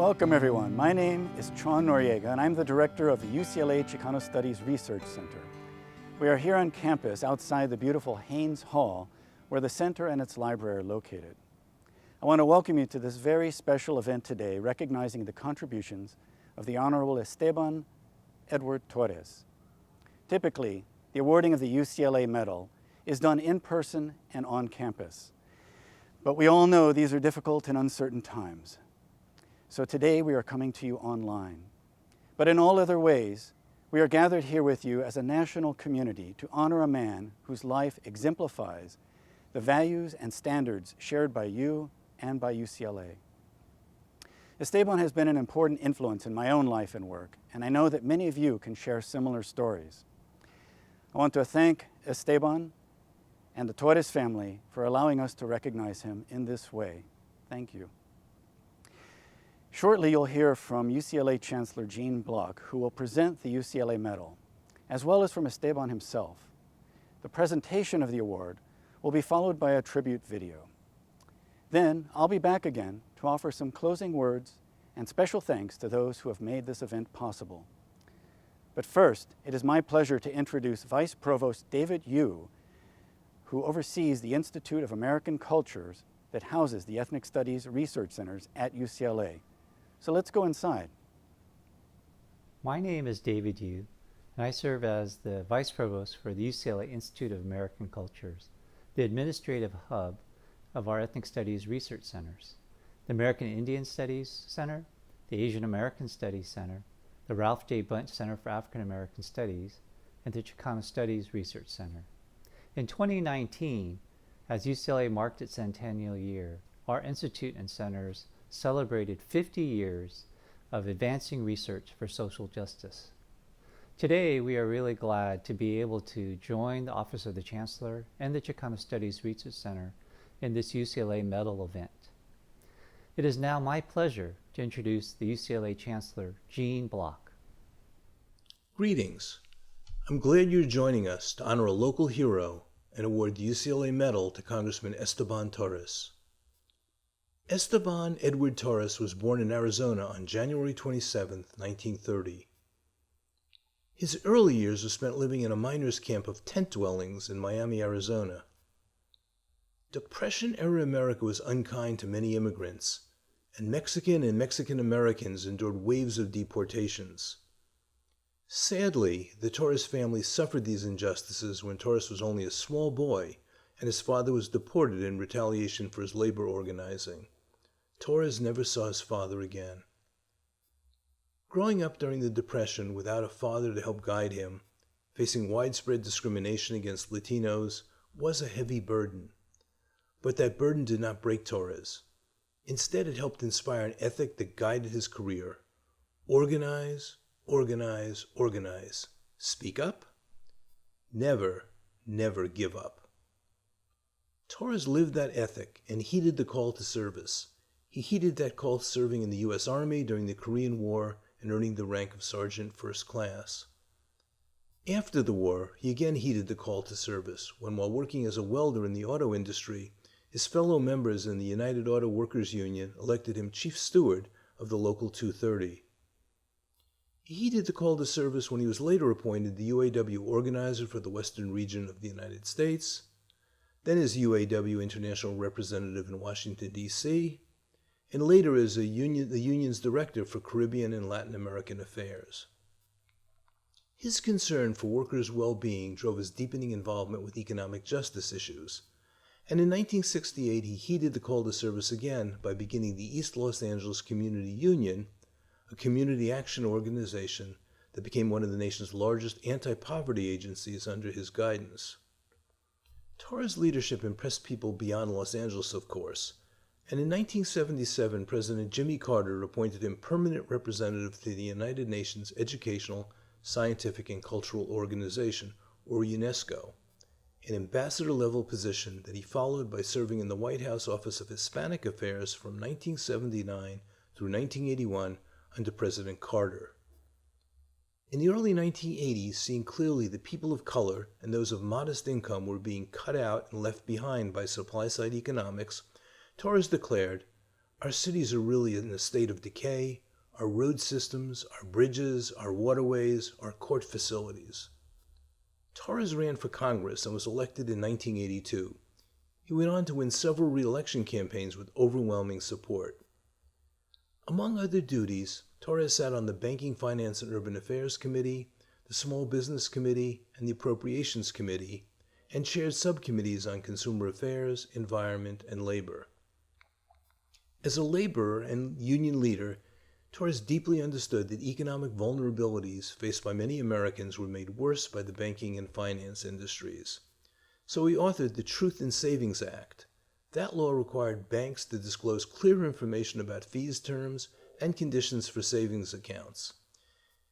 Welcome everyone. My name is Chon Noriega and I'm the director of the UCLA Chicano Studies Research Center. We are here on campus outside the beautiful Haynes Hall where the center and its library are located. I want to welcome you to this very special event today recognizing the contributions of the Honorable Esteban E. Torres. Typically, the awarding of the UCLA Medal is done in person and on campus. But we all know these are difficult and uncertain times. So today we are coming to you online. But in all other ways, we are gathered here with you as a national community to honor a man whose life exemplifies the values and standards shared by you and by UCLA. Esteban has been an important influence in my own life and work, and I know that many of you can share similar stories. I want to thank Esteban and the Torres family for allowing us to recognize him in this way. Thank you. Shortly, you'll hear from UCLA Chancellor Jean Block, who will present the UCLA Medal, as well as from Esteban himself. The presentation of the award will be followed by a tribute video. Then, I'll be back again to offer some closing words and special thanks to those who have made this event possible. But first, it is my pleasure to introduce Vice Provost David Yu, who oversees the Institute of American Cultures that houses the Ethnic Studies Research Centers at UCLA. So let's go inside. My name is David Yu, and I serve as the Vice Provost for the UCLA Institute of American Cultures, the administrative hub of our Ethnic Studies Research Centers, the American Indian Studies Center, the Asian American Studies Center, the Ralph J. Bunch Center for African American Studies, and the Chicano Studies Research Center. In 2019, as UCLA marked its centennial year, our institute and centers celebrated 50 years of advancing research for social justice. Today, we are really glad to be able to join the Office of the Chancellor and the Chicano Studies Research Center in this UCLA Medal event. It is now my pleasure to introduce the UCLA Chancellor, Jean Block. Greetings. I'm glad you're joining us to honor a local hero and award the UCLA Medal to Congressman Esteban Torres. Esteban Edward Torres was born in Arizona on January 27, 1930. His early years were spent living in a miners' camp of tent dwellings in Miami, Arizona. Depression-era America was unkind to many immigrants, and Mexican Americans endured waves of deportations. Sadly, the Torres family suffered these injustices when Torres was only a small boy and his father was deported in retaliation for his labor organizing. Torres never saw his father again. Growing up during the Depression without a father to help guide him, facing widespread discrimination against Latinos, was a heavy burden. But that burden did not break Torres. Instead, it helped inspire an ethic that guided his career. Organize, organize, organize. Speak up. Never, never give up. Torres lived that ethic and heeded the call to service. He heeded that call to serving in the U.S. Army during the Korean War and earning the rank of Sergeant First Class. After the war, he again heeded the call to service when, while working as a welder in the auto industry, his fellow members in the United Auto Workers Union elected him Chief Steward of the Local 230. He heeded the call to service when he was later appointed the UAW organizer for the Western region of the United States, then as UAW International Representative in Washington, D.C., and later as the union's director for Caribbean and Latin American affairs. His concern for workers' well-being drove his deepening involvement with economic justice issues, and in 1968 he heeded the call to service again by beginning the East Los Angeles Community Union, a community action organization that became one of the nation's largest anti-poverty agencies under his guidance. Torres' leadership impressed people beyond Los Angeles, of course, and in 1977 President Jimmy Carter appointed him permanent representative to the United Nations Educational, Scientific, and Cultural Organization, or UNESCO, an ambassador-level position that he followed by serving in the White House Office of Hispanic Affairs from 1979 through 1981 under President Carter. In the early 1980s, seeing clearly that people of color and those of modest income were being cut out and left behind by supply-side economics, Torres declared, Our cities are really in a state of decay. Our road systems, our bridges, our waterways, our court facilities. Torres ran for Congress and was elected in 1982. He went on to win several re-election campaigns with overwhelming support. Among other duties, Torres sat on the Banking, Finance, and Urban Affairs Committee, the Small Business Committee, and the Appropriations Committee, and chaired subcommittees on consumer affairs, environment, and labor. As a laborer and union leader, Torres deeply understood that economic vulnerabilities faced by many Americans were made worse by the banking and finance industries. So he authored the Truth in Savings Act. That law required banks to disclose clear information about fees terms and conditions for savings accounts.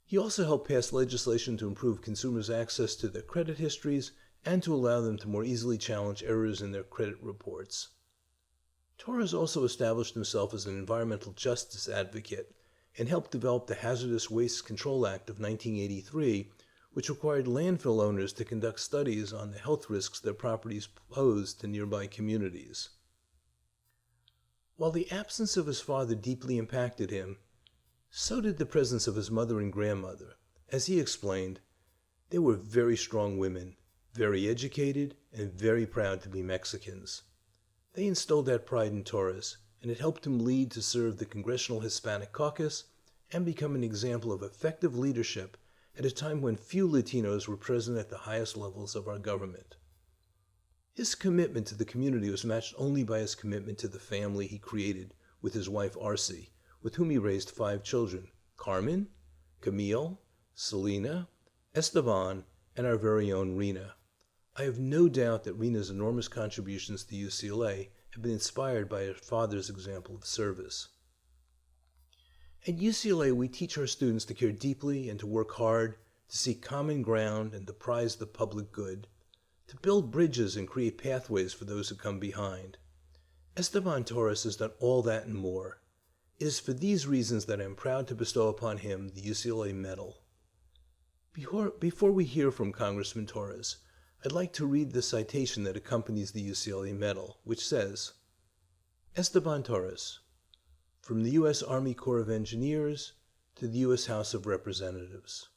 He also helped pass legislation to improve consumers' access to their credit histories and to allow them to more easily challenge errors in their credit reports. Torres also established himself as an environmental justice advocate and helped develop the Hazardous Waste Control Act of 1983, which required landfill owners to conduct studies on the health risks their properties pose to nearby communities. While the absence of his father deeply impacted him, so did the presence of his mother and grandmother. As he explained, they were very strong women, very educated, and very proud to be Mexicans. They instilled that pride in Torres, and it helped him lead to serve the Congressional Hispanic Caucus and become an example of effective leadership at a time when few Latinos were present at the highest levels of our government. His commitment to the community was matched only by his commitment to the family he created with his wife Arce, with whom he raised 5 children: Carmen, Camille, Selena, Esteban, and our very own Rena. I have no doubt that Rena's enormous contributions to UCLA have been inspired by her father's example of service. At UCLA, we teach our students to care deeply and to work hard, to seek common ground and to prize the public good, to build bridges and create pathways for those who come behind. Esteban Torres has done all that and more. It is for these reasons that I am proud to bestow upon him the UCLA Medal. Before we hear from Congressman Torres, I'd like to read the citation that accompanies the UCLA Medal, which says, Esteban Torres, from the U.S. Army Corps of Engineers to the U.S. House of Representatives.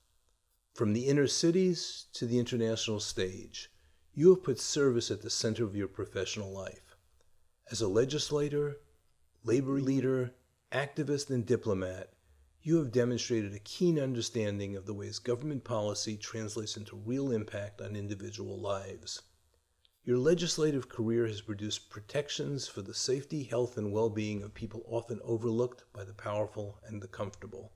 From the inner cities to the international stage, you have put service at the center of your professional life. As a legislator, labor leader, activist, and diplomat, you have demonstrated a keen understanding of the ways government policy translates into real impact on individual lives. Your legislative career has produced protections for the safety, health, and well-being of people often overlooked by the powerful and the comfortable.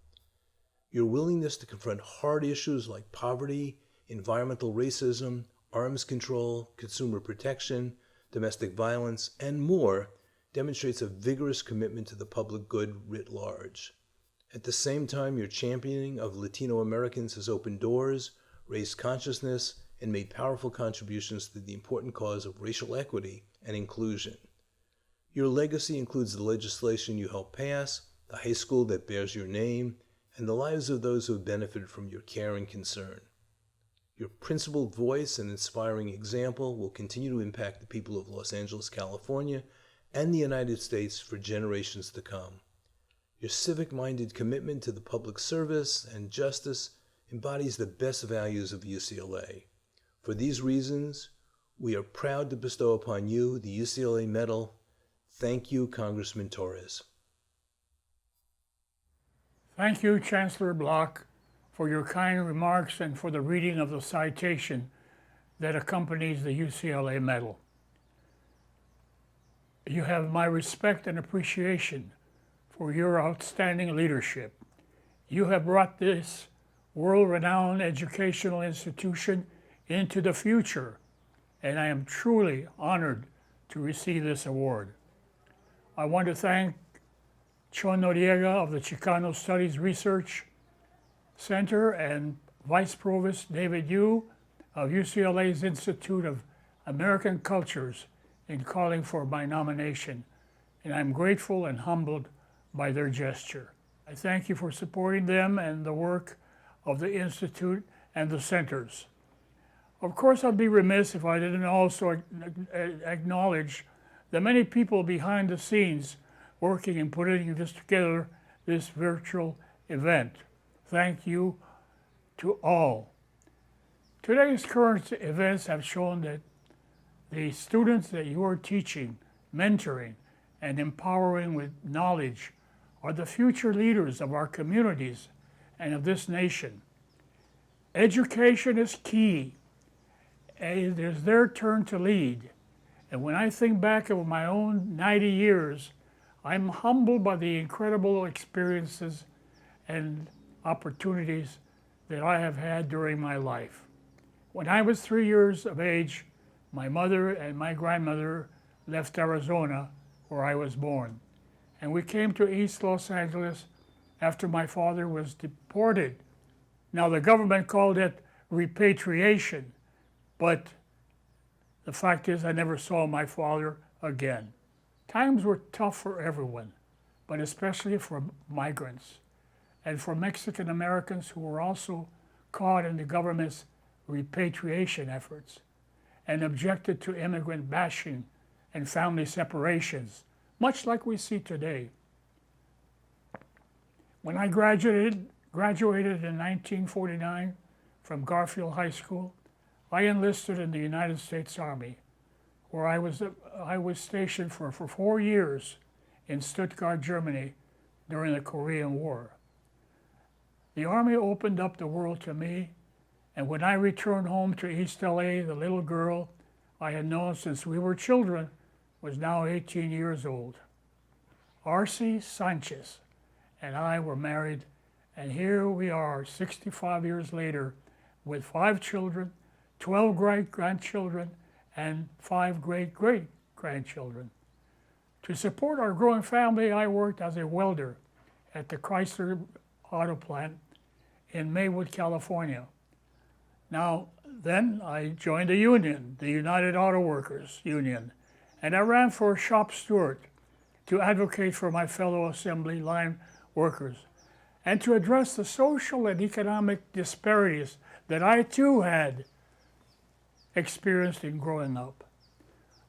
Your willingness to confront hard issues like poverty, environmental racism, arms control, consumer protection, domestic violence, and more demonstrates a vigorous commitment to the public good writ large. At the same time, your championing of Latino Americans has opened doors, raised consciousness, and made powerful contributions to the important cause of racial equity and inclusion. Your legacy includes the legislation you helped pass, the high school that bears your name, and the lives of those who have benefited from your care and concern. Your principled voice and inspiring example will continue to impact the people of Los Angeles, California, and the United States for generations to come. Your civic-minded commitment to the public service and justice embodies the best values of UCLA. For these reasons, we are proud to bestow upon you the UCLA Medal. Thank you, Congressman Torres. Thank you, Chancellor Block, for your kind remarks and for the reading of the citation that accompanies the UCLA Medal. You have my respect and appreciation for your outstanding leadership. You have brought this world-renowned educational institution into the future, and I am truly honored to receive this award. I want to thank Chon Noriega of the Chicano Studies Research Center and Vice Provost David Yu of UCLA's Institute of American Cultures in calling for my nomination, and I'm grateful and humbled by their gesture. I thank you for supporting them and the work of the Institute and the centers. Of course, I'd be remiss if I didn't also acknowledge the many people behind the scenes working in putting this together, this virtual event. Thank you to all. Today's current events have shown that the students that you are teaching, mentoring, and empowering with knowledge are the future leaders of our communities and of this nation. Education is key. It is their turn to lead. And when I think back of my own 90 years, I'm humbled by the incredible experiences and opportunities that I have had during my life. When I was 3 years of age, my mother and my grandmother left Arizona, where I was born. And we came to East Los Angeles after my father was deported. Now, the government called it repatriation, but the fact is I never saw my father again. Times were tough for everyone, but especially for migrants and for Mexican Americans who were also caught in the government's repatriation efforts and objected to immigrant bashing and family separations, much like we see today. When I graduated in 1949 from Garfield High School, I enlisted in the United States Army, where I was stationed for 4 years in Stuttgart, Germany during the Korean War. The Army opened up the world to me, and when I returned home to East LA, the little girl I had known since we were children was now 18 years old. Arce Sanchez and I were married, and here we are 65 years later with 5 children, 12 great-grandchildren, and 5 great-great-grandchildren. To support our growing family, I worked as a welder at the Chrysler auto plant in Maywood, California. Now, then I joined the union, the United Auto Workers Union, and I ran for shop steward to advocate for my fellow assembly line workers and to address the social and economic disparities that I too had experienced in growing up.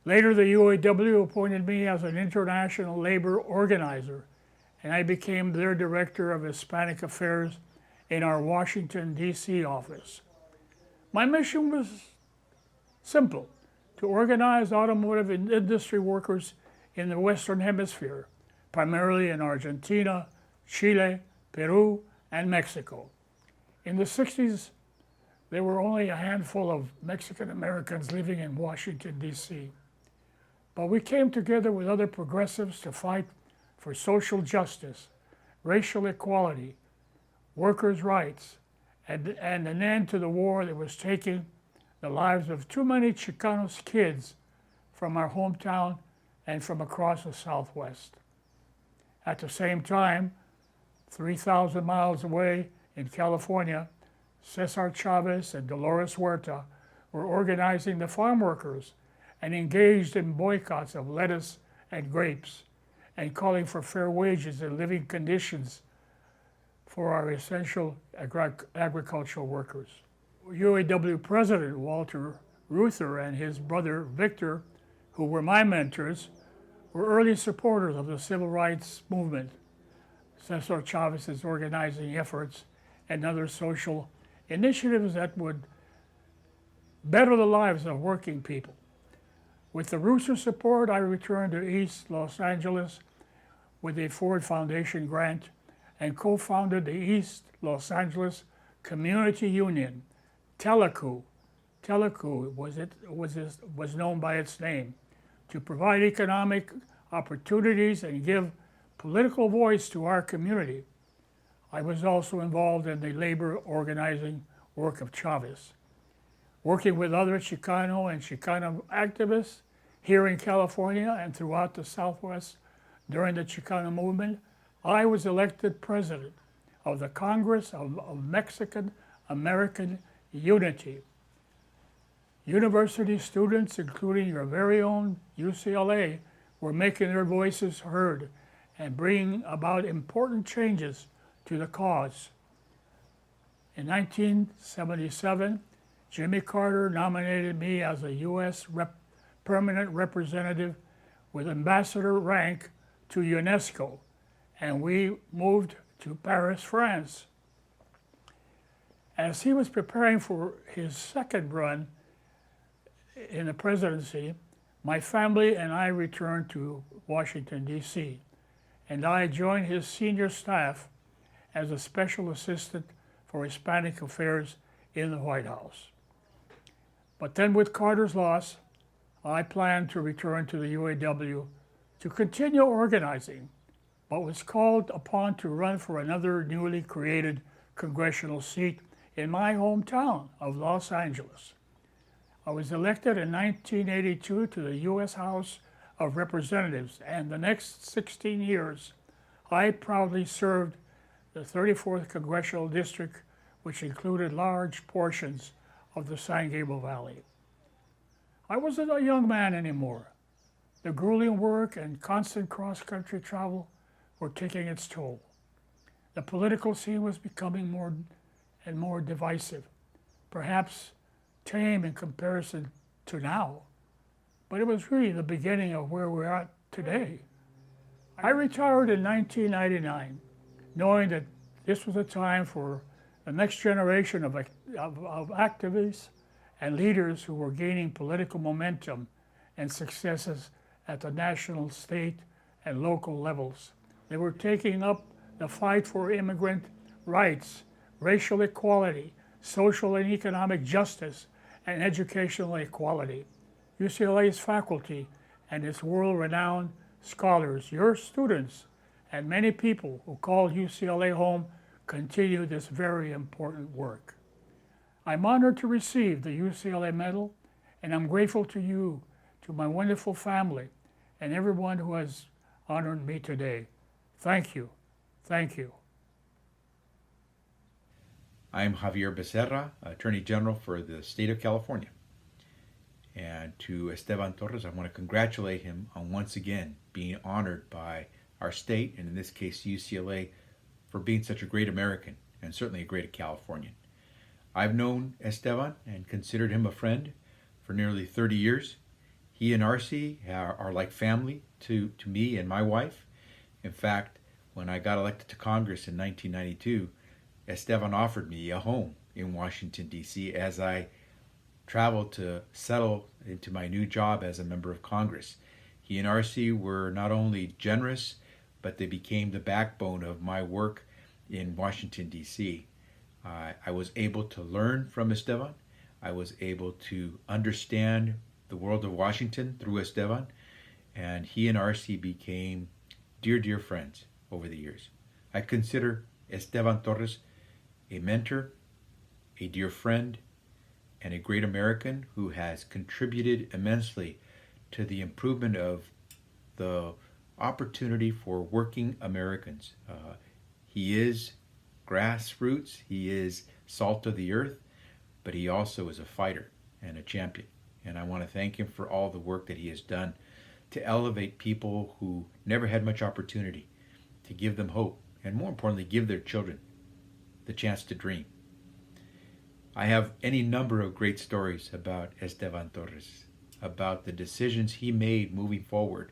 Later, the UAW appointed me as an international labor organizer, and I became their director of Hispanic Affairs in our Washington, D.C. office. My mission was simple: to organize automotive industry workers in the Western Hemisphere, primarily in Argentina, Chile, Peru, and Mexico. In the 60s, there were only a handful of Mexican Americans living in Washington, D.C. But we came together with other progressives to fight for social justice, racial equality, workers' rights, and an end to the war that was taking the lives of too many Chicano kids from our hometown and from across the Southwest. At the same time, 3,000 miles away in California, Cesar Chavez and Dolores Huerta were organizing the farm workers and engaged in boycotts of lettuce and grapes and calling for fair wages and living conditions for our essential agricultural workers. UAW President Walter Reuther and his brother Victor, who were my mentors, were early supporters of the civil rights movement, Cesar Chavez's organizing efforts, and other social initiatives that would better the lives of working people. With the Reuther support, I returned to East Los Angeles with a Ford Foundation grant and co-founded the East Los Angeles Community Union, TELECU. TELECU was known by its name, to provide economic opportunities and give political voice to our community. I was also involved in the labor organizing work of Chavez. Working with other Chicano and Chicano activists here in California and throughout the Southwest during the Chicano movement, I was elected president of the Congress of Mexican American Unity. University students, including your very own UCLA, were making their voices heard and bringing about important changes to the cause. In 1977, Jimmy Carter nominated me as a U.S. permanent representative with ambassador rank to UNESCO, and we moved to Paris, France. As he was preparing for his second run in the presidency, my family and I returned to Washington, D.C., and I joined his senior staff as a special assistant for Hispanic affairs in the White House. But then with Carter's loss, I planned to return to the UAW to continue organizing, but was called upon to run for another newly created congressional seat in my hometown of Los Angeles. I was elected in 1982 to the U.S. House of Representatives, and the next 16 years, I proudly served the 34th Congressional District, which included large portions of the San Gabriel Valley. I wasn't a young man anymore. The grueling work and constant cross-country travel were taking its toll. The political scene was becoming more and more divisive, perhaps tame in comparison to now, but it was really the beginning of where we're at today. I retired in 1999, knowing that this was a time for the next generation of activists and leaders who were gaining political momentum and successes at the national, state, and local levels. They were taking up the fight for immigrant rights, racial equality, social and economic justice, and educational equality. UCLA's faculty and its world-renowned scholars, your students, and many people who call UCLA home continue this very important work. I'm honored to receive the UCLA Medal, and I'm grateful to you, to my wonderful family, and everyone who has honored me today. Thank you. Thank you. I'm Javier Becerra, Attorney General for the state of California. And to Esteban Torres, I want to congratulate him on once again being honored by our state, and in this case UCLA, for being such a great American and certainly a great Californian. I've known Esteban and considered him a friend for nearly 30 years. He and RC are like family to me and my wife. In fact, when I got elected to Congress in 1992, Esteban offered me a home in Washington, D.C. as I traveled to settle into my new job as a member of Congress. He and RC were not only generous, but they became the backbone of my work in Washington, D.C. I was able to learn from Esteban. I was able to understand the world of Washington through Esteban, and he and RC became dear, dear friends over the years. I consider Esteban Torres a mentor, a dear friend, and a great American who has contributed immensely to the improvement of the opportunity for working Americans. He is grassroots, he is salt of the earth, but he also is a fighter and a champion. And I want to thank him for all the work that he has done to elevate people who never had much opportunity, to give them hope, and more importantly, give their children the chance to dream. I have any number of great stories about Esteban Torres, about the decisions he made moving forward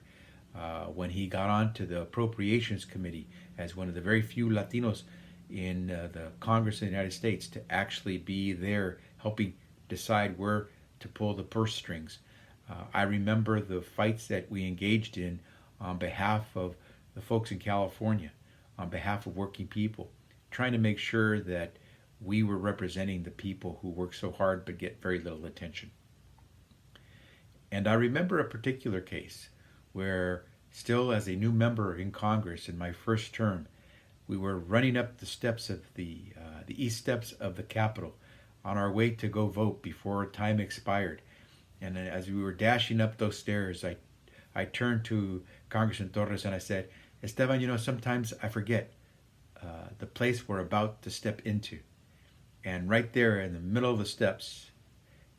when he got onto the Appropriations Committee as one of the very few Latinos in the Congress of the United States to actually be there helping decide where to pull the purse strings. I remember the fights that we engaged in on behalf of the folks in California, on behalf of working people, trying to make sure that we were representing the people who work so hard but get very little attention. And I remember a particular case where, still as a new member in Congress in my first term, we were running up the steps of the east steps of the Capitol on our way to go vote before time expired. And as we were dashing up those stairs, I turned to Congressman Torres and I said, Esteban, you know, sometimes I forget the place we're about to step into. And right there in the middle of the steps,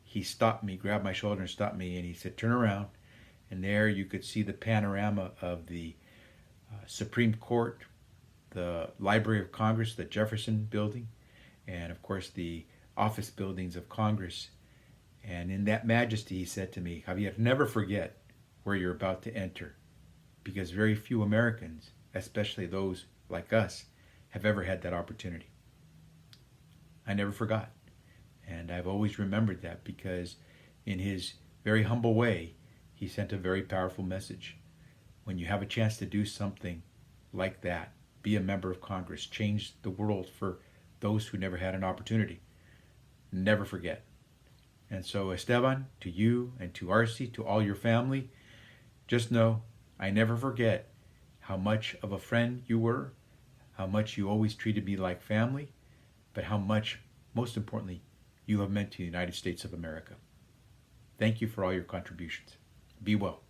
he stopped me, grabbed my shoulder and stopped me, and he said, turn around. And there you could see the panorama of the Supreme Court, the Library of Congress, the Jefferson Building, and of course the office buildings of Congress. And in that majesty, he said to me, Javier, never forget where you're about to enter, because very few Americans, especially those like us, have ever had that opportunity. I never forgot. And I've always remembered that because in his very humble way, he sent a very powerful message. When you have a chance to do something like that, be a member of Congress, change the world for those who never had an opportunity, never forget. And so Esteban, to you and to Arce, to all your family, just know I never forget how much of a friend you were, how much you always treated me like family, but how much, most importantly, you have meant to the United States of America. Thank you for all your contributions. Be well.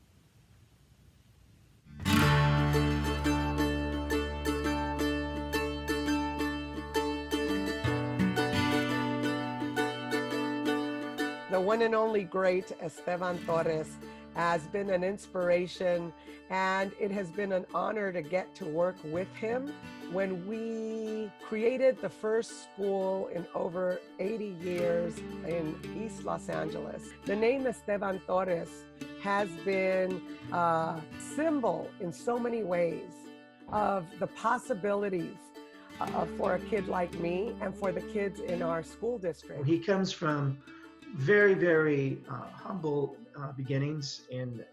The one and only great Esteban Torres has been an inspiration, and it has been an honor to get to work with him. When we created the first school in over 80 years in East Los Angeles, the name Esteban Torres has been a symbol in so many ways of the possibilities for a kid like me and for the kids in our school district. He comes from very, very humble beginnings in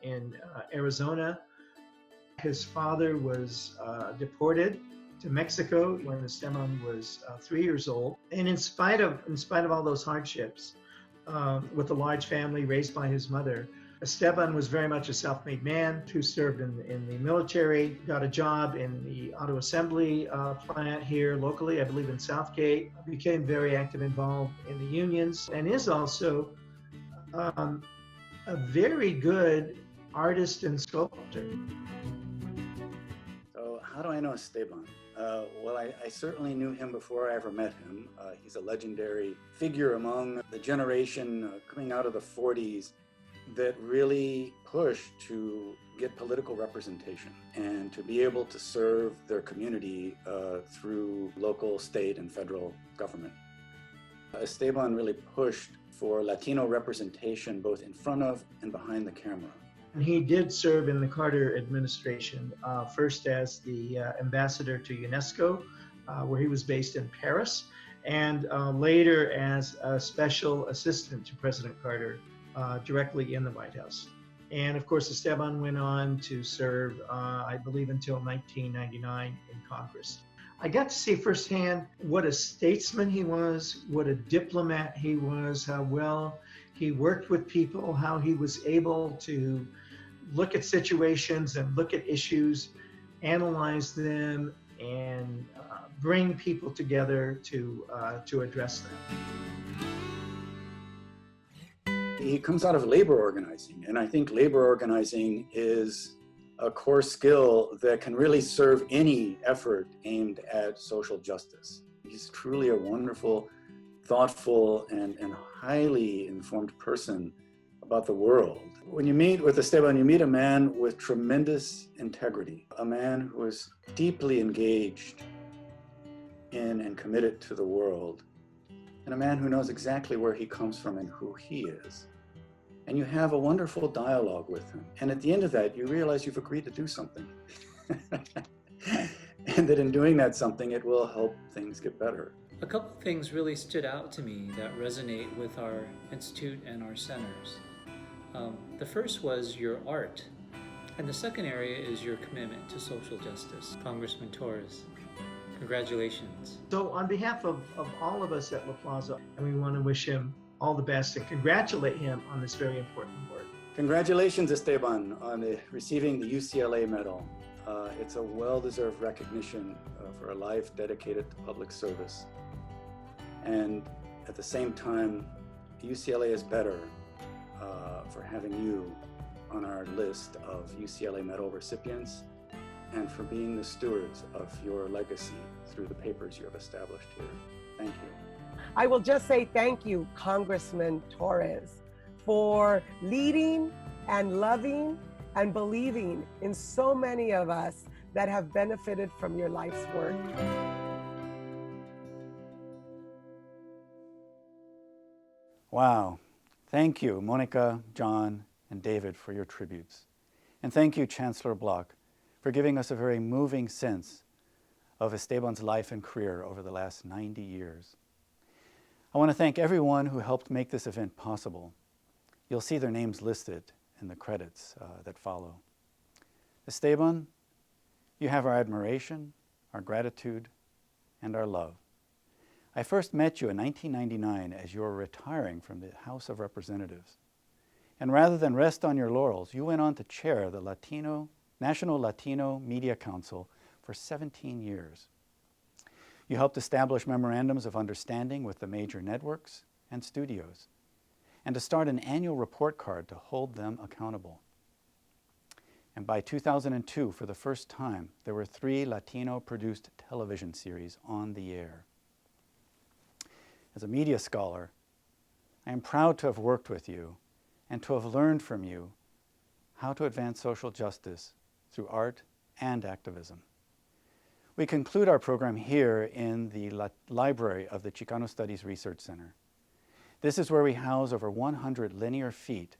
Arizona. His father was deported to Mexico when Esteban was 3 years old. And in spite of all those hardships, with a large family raised by his mother, Esteban was very much a self-made man who served in the military, got a job in the auto assembly plant here locally, I believe in Southgate, became very active, involved in the unions, and is also a very good artist and sculptor. So how do I know Esteban? Well, I certainly knew him before I ever met him. He's a legendary figure among the generation coming out of the 40s that really pushed to get political representation and to be able to serve their community through local, state, and federal government. Esteban really pushed for Latino representation both in front of and behind the camera. And he did serve in the Carter administration, first as the ambassador to UNESCO, where he was based in Paris, and later as a special assistant to President Carter, directly in the White House. And of course, Esteban went on to serve, I believe, until 1999 in Congress. I got to see firsthand what a statesman he was, what a diplomat he was, how well he worked with people, how he was able to look at situations and look at issues, analyze them, and bring people together to address them. He comes out of labor organizing, and I think labor organizing is a core skill that can really serve any effort aimed at social justice. He's truly a wonderful, thoughtful, and highly informed person about the world. When you meet with Esteban, you meet a man with tremendous integrity, a man who is deeply engaged in and committed to the world, and a man who knows exactly where he comes from and who he is. And you have a wonderful dialogue with him. And at the end of that, you realize you've agreed to do something. And that in doing that something, it will help things get better. A couple things really stood out to me that resonate with our institute and our centers. The first was your art. And the second area is your commitment to social justice. Congressman Torres, congratulations. So on behalf of all of us at La Plaza, we want to wish him all the best and congratulate him on this very important work. Congratulations, Esteban, on receiving the UCLA Medal. It's a well-deserved recognition for a life dedicated to public service. And at the same time, UCLA is better for having you on our list of UCLA Medal recipients and for being the stewards of your legacy through the papers you have established here. Thank you. I will just say thank you, Congressman Torres, for leading and loving and believing in so many of us that have benefited from your life's work. Wow. Thank you, Monica, John, and David, for your tributes. And thank you, Chancellor Block, for giving us a very moving sense of Esteban's life and career over the last 90 years. I want to thank everyone who helped make this event possible. You'll see their names listed in the credits that follow. Esteban, you have our admiration, our gratitude, and our love. I first met you in 1999 as you were retiring from the House of Representatives. And rather than rest on your laurels, you went on to chair the National Latino Media Council for 17 years. You helped establish memorandums of understanding with the major networks and studios, and to start an annual report card to hold them accountable. And by 2002, for the first time, there were 3 Latino-produced television series on the air. As a media scholar, I am proud to have worked with you and to have learned from you how to advance social justice through art and activism. We conclude our program here in the library of the Chicano Studies Research Center. This is where we house over 100 linear feet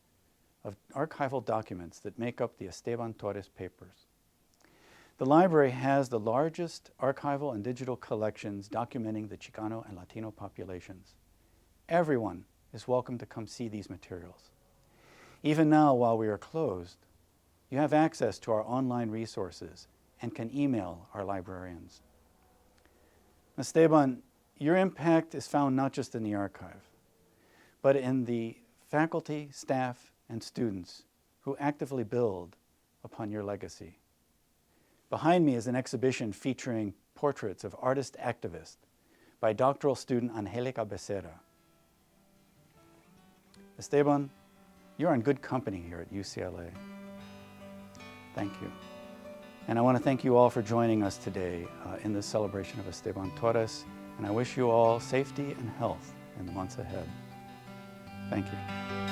of archival documents that make up the Esteban Torres papers. The library has the largest archival and digital collections documenting the Chicano and Latino populations. Everyone is welcome to come see these materials. Even now, while we are closed, you have access to our online resources and can email our librarians. Esteban, your impact is found not just in the archive, but in the faculty, staff, and students who actively build upon your legacy. Behind me is an exhibition featuring portraits of artist activists by doctoral student Angelica Becerra. Esteban, you're in good company here at UCLA. Thank you. And I want to thank you all for joining us today in this celebration of Esteban Torres, and I wish you all safety and health in the months ahead. Thank you.